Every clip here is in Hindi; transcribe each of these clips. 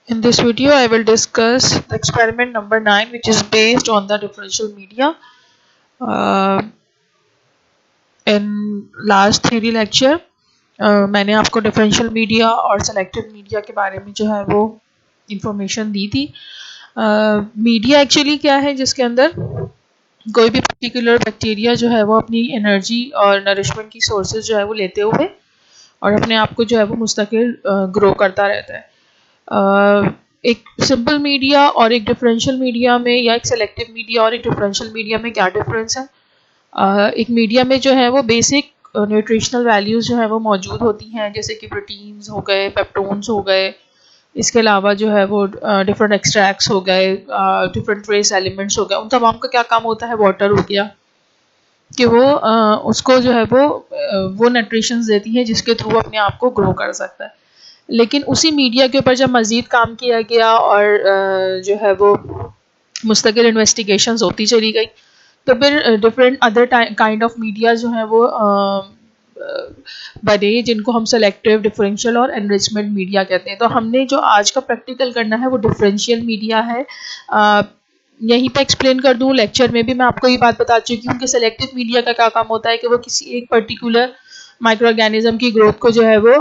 In this video, I will discuss the experiment number 9, which is based on the differential media. In last theory lecture, मैंने आपको differential media और selective media के बारे में जो है वो information दी थी. मीडिया एक्चुअली क्या है, जिसके अंदर कोई भी पर्टिकुलर बैक्टीरिया जो है वो अपनी एनर्जी और नरिशमेंट की सोर्सेज जो है वो लेते हुए और अपने आप को जो है वो मुस्तकिल ग्रो करता रहता है. एक सिंपल मीडिया और एक डिफरेंशियल मीडिया में या एक सेलेक्टिव मीडिया और एक डिफरेंशियल मीडिया में क्या डिफरेंस है. एक मीडिया में जो है वो बेसिक न्यूट्रिशनल वैल्यूज़ जो है वो मौजूद होती हैं, जैसे कि प्रोटीन्स हो गए, पेप्टोन्स हो गए, इसके अलावा जो है वो डिफरेंट एक्सट्रैक्ट्स हो गए, डिफरेंट ट्रेस एलिमेंट्स हो गए. उन तमाम का क्या काम होता है, वाटर हो गया कि वो उसको जो है वो न्यूट्रिशंस देती है जिसके थ्रू अपने आप को ग्रो कर सकता है. लेकिन उसी मीडिया के ऊपर जब मज़ीद काम किया गया और जो है वो मुस्तकिल इन्वेस्टिगेशंस होती चली गई, तो फिर different other kind of media जो है वो बने, जिनको हम सेलेक्टिव, डिफरेंशियल और एनरिचमेंट मीडिया कहते हैं. तो हमने जो आज का प्रैक्टिकल करना है वो डिफरेंशियल मीडिया है. यहीं पे एक्सप्लेन कर दूं. लेक्चर में भी मैं आपको ये बात बता चुकी हूँ कि सेलेक्टिव मीडिया का क्या काम होता है कि वो किसी एक पर्टिकुलर माइक्रो ऑर्गेनिज्म की ग्रोथ को जो है वो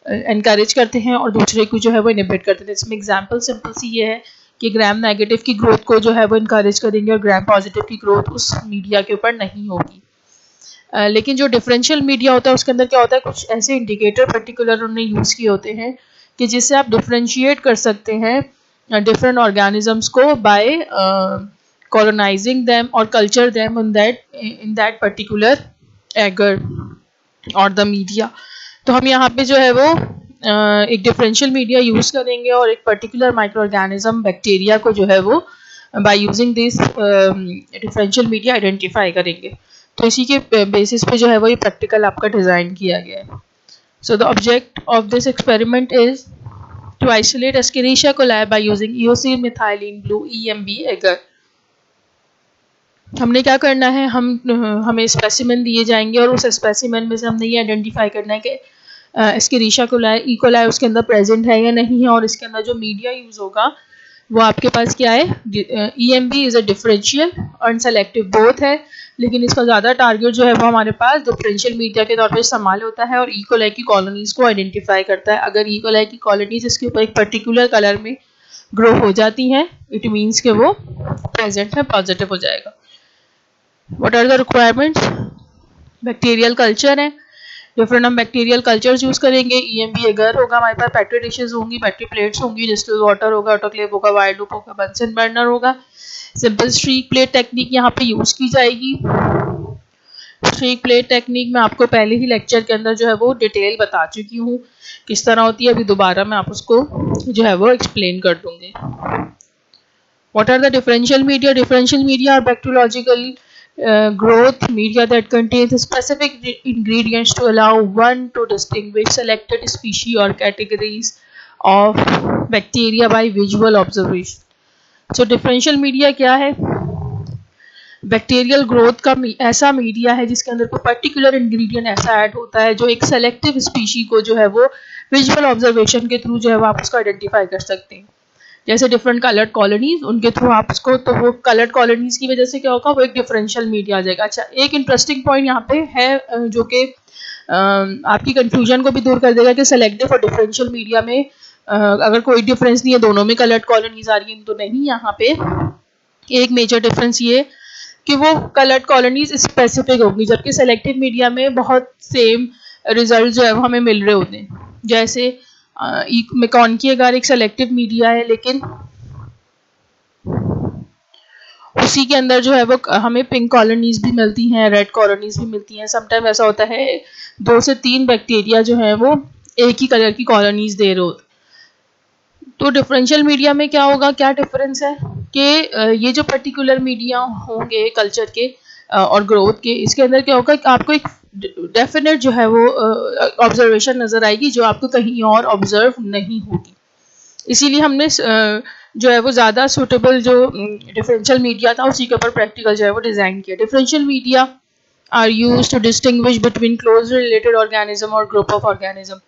एनकरेज करते हैं और दूसरे को जो है वो इनहिबिट करते हैं. इसमें एग्जांपल सिंपल सी ये है कि ग्राम नेगेटिव की ग्रोथ को जो है वो इनकरेज करेंगे और ग्राम पॉजिटिव की ग्रोथ उस मीडिया के ऊपर नहीं होगी. लेकिन जो डिफरेंशियल मीडिया होता है उसके अंदर क्या होता है, कुछ ऐसे इंडिकेटर पर्टिकुलर उन्होंने यूज़ किए होते हैं कि जिससे आप डिफरेंशिएट कर सकते हैं डिफरेंट ऑर्गेनिजम्स को बाय कॉलोनाइजिंग देम और culture them in that particular agar और द मीडिया. तो हम यहाँ पे जो है वो एक डिफरेंशियल मीडिया यूज़ करेंगे और एक पर्टिकुलर माइक्रो ऑर्गेनिज्म बैक्टीरिया को जो है वो by using this differential media identify करेंगे. तो इसी के बेसिस पे जो है वो ये प्रैक्टिकल आपका डिज़ाइन किया गया है. So the object of this experiment is to isolate Escherichia coli by using eosin methylene blue EMB agar. हमने क्या करना है, हमें स्पेसिमेन दिए जाएंगे और उस स्पेसिमेन में से हमने ये आइडेंटिफाई करना है कि एस्केरिशिया कोलाई, ई कोलाई उसके अंदर प्रेजेंट है या नहीं है, और इसके अंदर जो मीडिया यूज़ होगा वो आपके पास क्या है. EMB इज़ अ डिफरेंशियल और सेलेक्टिव बोथ है, लेकिन इसका ज़्यादा टारगेट जो है वो हमारे पास डिफरेंशियल मीडिया के तौर पर इस्तेमाल होता है और ई कोलाई की कॉलोनीज़ को आइडेंटिफाई करता है. अगर ई कोलाई की कॉलोनीज़ इसके ऊपर एक पर्टिकुलर कलर में ग्रो हो जाती हैं, इट मीन्स कि वो प्रेजेंट है, पॉजिटिव हो जाएगा. What are the requirements? Bacterial culture है, डिफरेंट हम बैक्टीरियल कल्चर्स यूज़ करेंगे. EMB एगर होगा हमारे पास, पेट्री डिशेज होंगी, पेट्री प्लेट्स होंगी, डिस्टिल वाटर होगा, ऑटोक्लेव होगा, वाइल्ड लूप होगा, बंसन बर्नर होगा. सिंपल स्ट्रीक प्लेट टेक्निक यहाँ पे यूज़ की जाएगी. स्ट्रीक प्लेट टेक्निक मैं आपको पहले ही लेक्चर के अंदर जो है वो डिटेल बता चुकी हूँ किस तरह होती है. अभी दोबारा मैं आप उसको जो है वो एक्सप्लेन कर दूँगी. What are the differential media? Differential media are bacteriological growth media that contains specific ingredients to allow one to distinguish selected species or categories of bacteria by visual observation. So differential media क्या है? बैक्टीरियल ग्रोथ का ऐसा मीडिया है जिसके अंदर कोई पर्टिकुलर इंग्रेडिएंट ऐसा ऐड होता है जो एक सेलेक्टिव स्पीशी को जो है वो विजुअल ऑब्जर्वेशन के थ्रू जो है वो आप उसको आइडेंटिफाई कर सकते हैं. जैसे डिफरेंट कलर्ड कॉलोनीज, उनके थ्रू आप उसको, तो वो कलर्ड कॉलोनीज की वजह से क्या होगा, वो एक डिफरेंशियल मीडिया आ जाएगा. अच्छा, एक इंटरेस्टिंग पॉइंट यहाँ पे है जो कि आपकी कंफ्यूजन को भी दूर कर देगा कि सेलेक्टिव और डिफरेंशियल मीडिया में अगर कोई डिफरेंस नहीं है, दोनों में कलर्ड कॉलोनीज आ रही हैं, तो नहीं. यहाँ पे एक मेजर डिफरेंस ये कि वो कलर्ड कॉलोनीज स्पेसिफिक होगी, जबकि सेलेक्टिव मीडिया में बहुत सेम रिजल्ट जो है वो हमें मिल रहे होते हैं. जैसे मेकॉन की एगर एक सेलेक्टिव मीडिया है, लेकिन उसी के अंदर जो है वो हमें पिंक कॉलोनीज भी मिलती हैं, रेड कॉलोनीज भी मिलती हैं. समटाइम ऐसा होता है 2 से 3 बैक्टीरिया जो है वो एक ही कलर की कॉलोनीज दे रहे होते. तो डिफरेंशियल मीडिया में क्या होगा, क्या डिफरेंस है कि ये जो पर्टिकुलर मीडिया होंगे कल्चर के और ग्रोथ के, इसके अंदर क्या होगा कि आपको एक डेफिनेट जो है वो ऑब्जर्वेशन नज़र आएगी जो आपको कहीं और ऑब्जर्व नहीं होगी. इसीलिए हमने जो है वो ज़्यादा सूटेबल जो डिफरेंशियल मीडिया था उसी के ऊपर प्रैक्टिकल जो है वो डिज़ाइन किया. Differential media are used to distinguish between close related organism और ग्रुप ऑफ ऑर्गेनिज्म.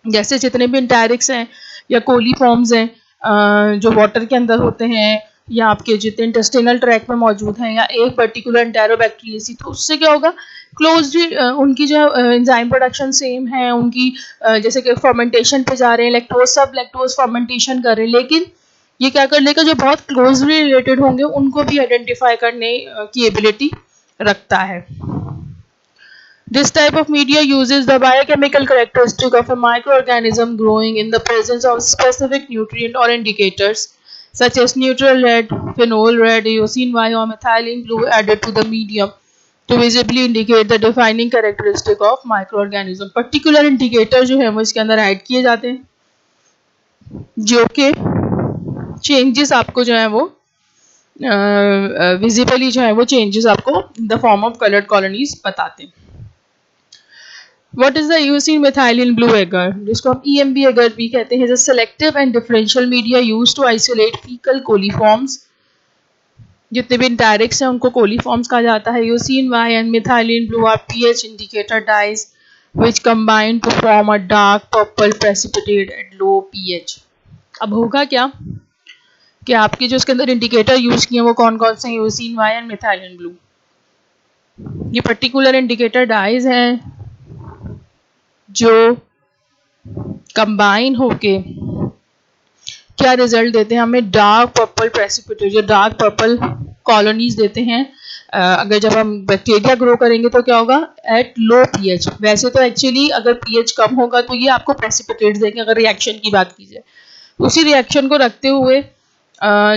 जैसे जितने भी इंटैरिक्स हैं या कोलीफॉर्म्स हैं जो वाटर के अंदर होते हैं या आपके जितने इंटेस्टिनल ट्रैक में मौजूद हैं या एक पर्टिकुलर एंटेरोबैक्टीरियसी, तो उससे क्या होगा क्लोजली उनकी जो एंजाइम प्रोडक्शन सेम है, उनकी जैसे कि फर्मेंटेशन पे जा रहे हैं, लैक्टोज सब लैक्टोज फर्मेंटेशन कर रहे हैं, लेकिन ये क्या कर लेगा जो बहुत क्लोजली रिलेटेड होंगे उनको भी आइडेंटिफाई करने की एबिलिटी रखता है। This type of media uses the biochemical characteristic of a microorganism growing in the presence of specific nutrient or indicators such as neutral red, phenol red, eosine Y or methylene blue added to the medium to visibly indicate the defining characteristic of microorganism. Particular indicator जो है वो इसके अंदर ऐड किए जाते हैं जो कि चेंजेस आपको जो है वो विजिबली जो है वो चेंजेस आपको in the form of coloured colonies बताते हैं। What is the eosine methylene blue agar, जिसको हम EMB agar भी कहते हैं, is a selective and differential media used to isolate fecal coliforms। जितने भी डायरेक्ट्स हैं उनको कोलीफॉर्म्स कहा जाता है। eosine Y and methylene blue are pH indicator dyes which combine to form a dark purple precipitate at low pH। अब होगा क्या कि आपके जो इसके अंदर इंडिकेटर यूज किए वो कौन कौन से हैं, eosine Y and methylene blue। ये पर्टिकुलर इंडिकेटर डाइज हैं जो कंबाइन होके क्या रिजल्ट देते हैं हमें, डार्क पर्पल प्रेसिपिटेट, जो डार्क पर्पल कॉलोनीज देते हैं। अगर जब हम बैक्टीरिया ग्रो करेंगे तो क्या होगा, एट लो पीएच। वैसे तो एक्चुअली अगर पीएच कम होगा तो ये आपको प्रेसिपिटेट्स देंगे अगर रिएक्शन की बात की जाए। उसी रिएक्शन को रखते हुए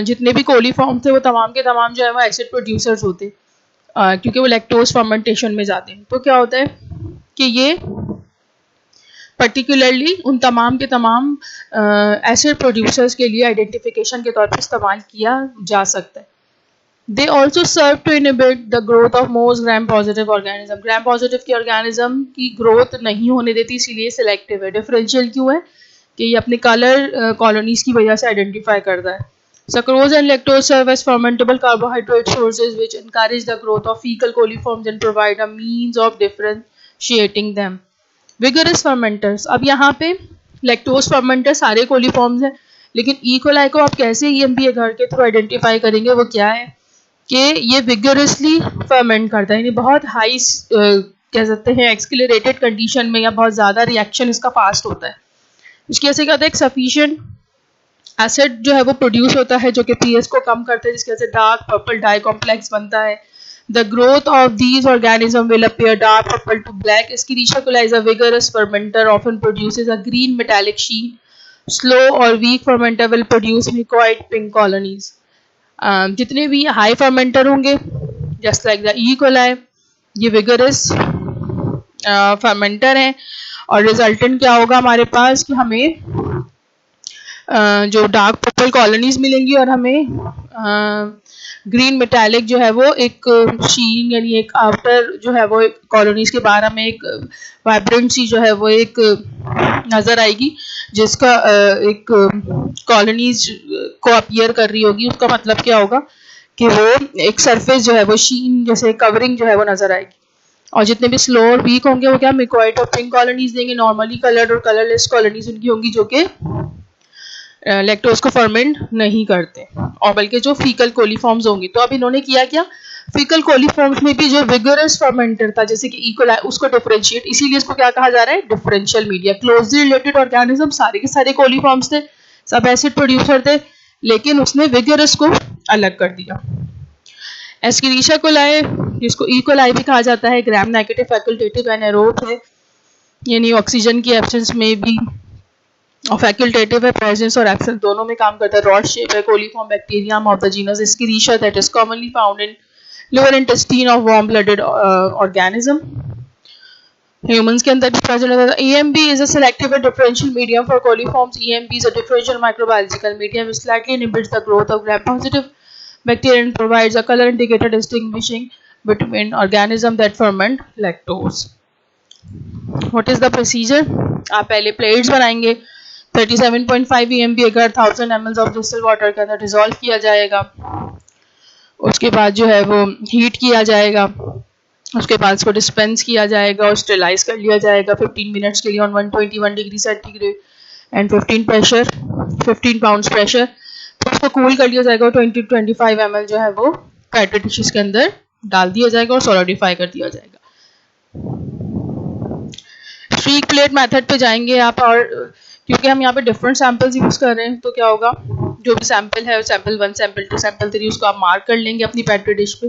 जितने भी कोलीफॉर्म थे वो तमाम के तमाम जो है वो एसिड प्रोड्यूसर्स होते क्योंकि वो लैक्टोज फर्मेंटेशन में जाते हैं। तो क्या होता है कि ये पर्टिकुलरली उन तमाम के तमाम एसिड प्रोड्यूसर्स के लिए आइडेंटिफिकेशन के तौर पर इस्तेमाल किया जा सकता है। They also serve to inhibit the growth of most gram positive organism. Gram positive के ऑर्गेनिज्म की ग्रोथ नहीं होने देती, इसीलिए सिलेक्टिव है। डिफरेंशियल क्यों है कि ये अपने कलर कॉलोनीज की वजह से आइडेंटिफाई करता है। Sucrose and lactose serve as fermentable carbohydrate sources which encourage the growth of fecal coliforms and provide a means of differentiating them. Vigorous fermenters, अब यहाँ पे lactose fermenter सारे कोलीफॉर्म्स हैं, लेकिन E. coli को आप कैसे EMB agar के थ्रू आइडेंटिफाई करेंगे, वो क्या है कि ये विगरसली फर्मेंट करता है, यानी बहुत हाई कह सकते हैं एक्सक्लेरेटेड कंडीशन में या बहुत ज़्यादा रिएक्शन इसका फास्ट होता है। इसकी वजह से क्या होता है, एक सफिशिएंट एसिड जो है वो प्रोड्यूस होता है जो कि पीएच को कम करते हैं, जिसकी वजह से डार्क पर्पल डाई कॉम्प्लेक्स बनता है। The growth of these organism will appear dark purple to black. Escherichia coli is a vigorous fermenter, often produces a green metallic sheen. Slow or weak fermenter will produce mycoid pink colonies. जितने भी हाई फर्मेंटर होंगे just like the E. coli, ये विगरस फर्मेंटर हैं और रिजल्टेंट क्या होगा हमारे पास कि हमें जो डार्क पर्पल कॉलोनीज मिलेंगी और हमें ग्रीन मेटालिक जो है वो एक शीन यानी एक आउटर जो है वो कॉलोनीज के बाहर हमें एक वाइब्रेंट सी जो है वो एक नज़र आएगी जिसका एक कॉलोनीज को अपीयर कर रही होगी। उसका मतलब क्या होगा कि वो एक सरफेस जो है वो शीन जैसे कवरिंग जो है वो नज़र आएगी। और जितने भी स्लो और वीक होंगे वो क्या मिकोइड और पिंक कॉलोनीज देंगे। नॉर्मली कलर्ड और कलरलेस कॉलोनीज उनकी होंगी जो कि लैक्टोज को फर्मेंट नहीं करते और बल्कि जो फीकल कोलीफॉर्म्स होंगी। तो अब इन्होंने किया क्या, फीकल कोलीफॉर्म्स में भी जो विगरस फर्मेंटर था जैसे कि E. coli उसको डिफरेंशिएट, इसीलिए इसको क्या कहा जा रहा है, differential media. Closely related organism सारे के सारे कोलीफॉर्म्स थे, सब एसिड प्रोड्यूसर थे, लेकिन उसने विगरस को अलग कर दिया। एस्केरिशिया कोलाई जिसको E. coli भी कहा जाता है, ग्राम नेगेटिव फैकल्टेटिव एनाएरोब है, यानी ऑक्सीजन की एब्सेंस में भी और फैकल्टेटिव है, प्रेजेंस और एब्सेंस दोनों में काम करता है। रॉड शेप है, coliform bacterium of the genus Escherichia that is commonly found in liver intestine of warm blooded organism. Humans के अंदर भी प्रेजेंट होता है। EMB is a selective and differential medium for coliforms. EMB is a differential microbiological medium which slightly inhibits the growth of gram-positive bacteria and provides a color indicator distinguishing between organisms that ferment lactose. What is the procedure? आप पहले प्लेट्स बनाएंगे, 37.5 EMB अगर 1000 ml ऑफ डिस्टिल वाटर के अंदर डिजोल्व किया जाएगा। उसके बाद जो है वो हीट किया जाएगा, उसके बाद इसको डिस्पेंस किया जाएगा और स्टेलाइज कर लिया जाएगा 15 मिनट्स के लिए on 121 degree centigrade. And 15 pounds pressure. तो उसको कूल कर लिया जाएगा और 20-25 ml जो है वो पेट्री डिशेस के अंदर डाल दिया जाएगा और सॉलिडिफाई कर दिया जाएगा। स्ट्रीक प्लेट मेथड पे जाएंगे आप, और क्योंकि हम यहाँ पे डिफरेंट सैंपल्स यूज़ कर रहे हैं तो क्या होगा, जो भी सैंपल है सैंपल 1, सैंपल 2, सैंपल 3 उसको आप मार्क कर लेंगे अपनी पेट्री डिश पे।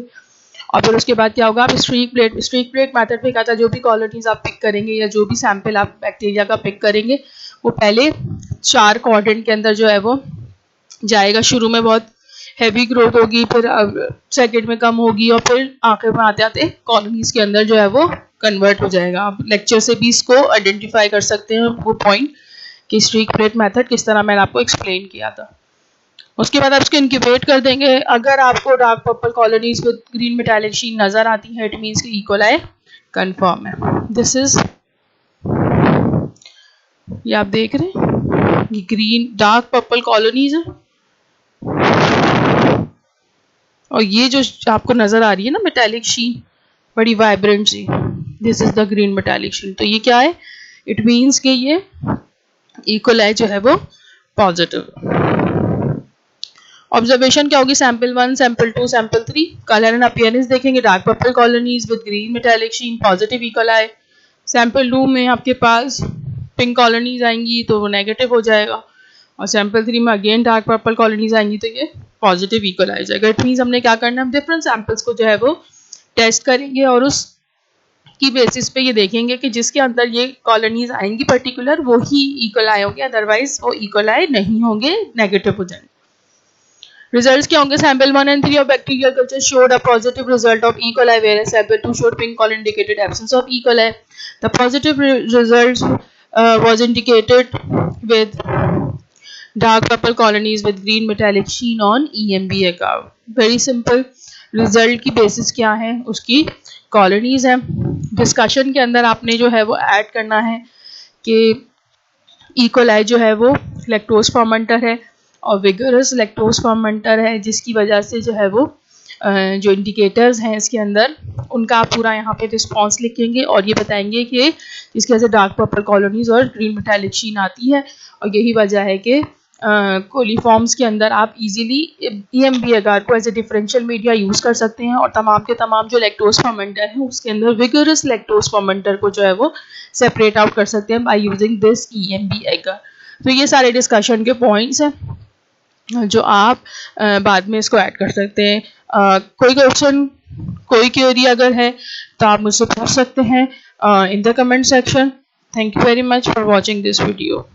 और फिर उसके बाद क्या होगा, आप स्ट्रीक प्लेट मेथड पे क्या था, जो भी कॉलोनीज आप पिक करेंगे या जो भी सैंपल आप बैक्टीरिया का पिक करेंगे वो पहले 4 क्वाड्रेंट के अंदर जो है वो जाएगा। शुरू में बहुत हैवी ग्रोथ होगी, फिर सेकेंड में कम होगी और फिर आखिर में आते आते कॉलोनीज के अंदर जो है वो कन्वर्ट हो जाएगा। आप लेक्चर से भी इसको आइडेंटिफाई कर सकते हैं वो पॉइंट कि स्ट्रीक प्लेट मेथड किस तरह मैंने आपको एक्सप्लेन किया था। उसके बाद आप इसको इंक्यूबेट कर देंगे। अगर आपको dark purple colonies with green metallic sheen नजर आती है, इट मींस कि इकोलाई कंफर्म है। दिस इज, ये आप देख रहे हैं ये ग्रीन डार्क पर्पल कॉलोनीज है, और ये जो आपको नजर आ रही है ना मेटालिक शीन बड़ी वाइब्रेंट सी, this is the green metallic sheen. तो ये क्या है, इट मींस कि ये इकोलाई जो है वो पॉजिटिव। ऑब्जर्वेशन क्या होगी, sample 1, sample 2, sample 3 colour and appearance देखेंगे, dark purple colonies with green metallic sheen positive E coli. Sample 2 में आपके पास पिंक कॉलोनीज आएंगी तो वो नेगेटिव हो जाएगा, और सैंपल 3 में अगेन डार्क पर्पल कॉलोनीज आएंगी तो ये पॉजिटिव इकोलाई जाएगा। इट मींस हमने क्या करना है, हम डिफरेंट सैंपल्स को जो है वो टेस्ट करेंगे और उस की बेसिस पे ये देखेंगे कि जिसके अंदर ये कॉलोनीज आएंगी पर्टिकुलर वो ही इकोलाई होंगे, अदरवाइज वो इकोलाई नहीं होंगे, नेगेटिव हो जाएंगे। रिजल्ट्स क्या होंगे, sample 1 and 3 of bacterial culture showed a positive result of E. coli, whereas sample 2 showed pink colony indicated absence of E. coli. The positive results was indicated with dark purple colonies with green metallic sheen on EMB agar. Very simple. Result की बेसिस क्या है, उसकी कॉलोनीज है। डिस्कशन के अंदर आपने जो है वो ऐड करना है कि ई कोलाई जो है वो लैक्टोज फर्मेंटर है और विगरस लैक्टोज फर्मेंटर है, जिसकी वजह से जो है वो जो इंडिकेटर्स हैं इसके अंदर उनका आप पूरा यहाँ पे रिस्पॉन्स लिखेंगे और ये बताएंगे कि इसकी वजह से डार्क पर्पल कॉलोनीज और ग्रीन मेटालिक शीन आती है, और यही वजह है कि कोलीफॉर्म्स के अंदर आप इजीली EMB agar को as a differential media use कर सकते हैं, और तमाम के तमाम जो लैक्टोज फर्मेंटर है उसके अंदर विगरस लैक्टोज फर्मेंटर को जो है वो सेपरेट आउट कर सकते हैं by using this EMB agar। तो ये सारे डिस्कशन के पॉइंट्स हैं जो आप बाद में इसको ऐड कर सकते हैं। कोई क्वेश्चन, कोई क्वेरी अगर है तो आप मुझसे पूछ सकते हैं in the comment section. Thank you very much for watching this video.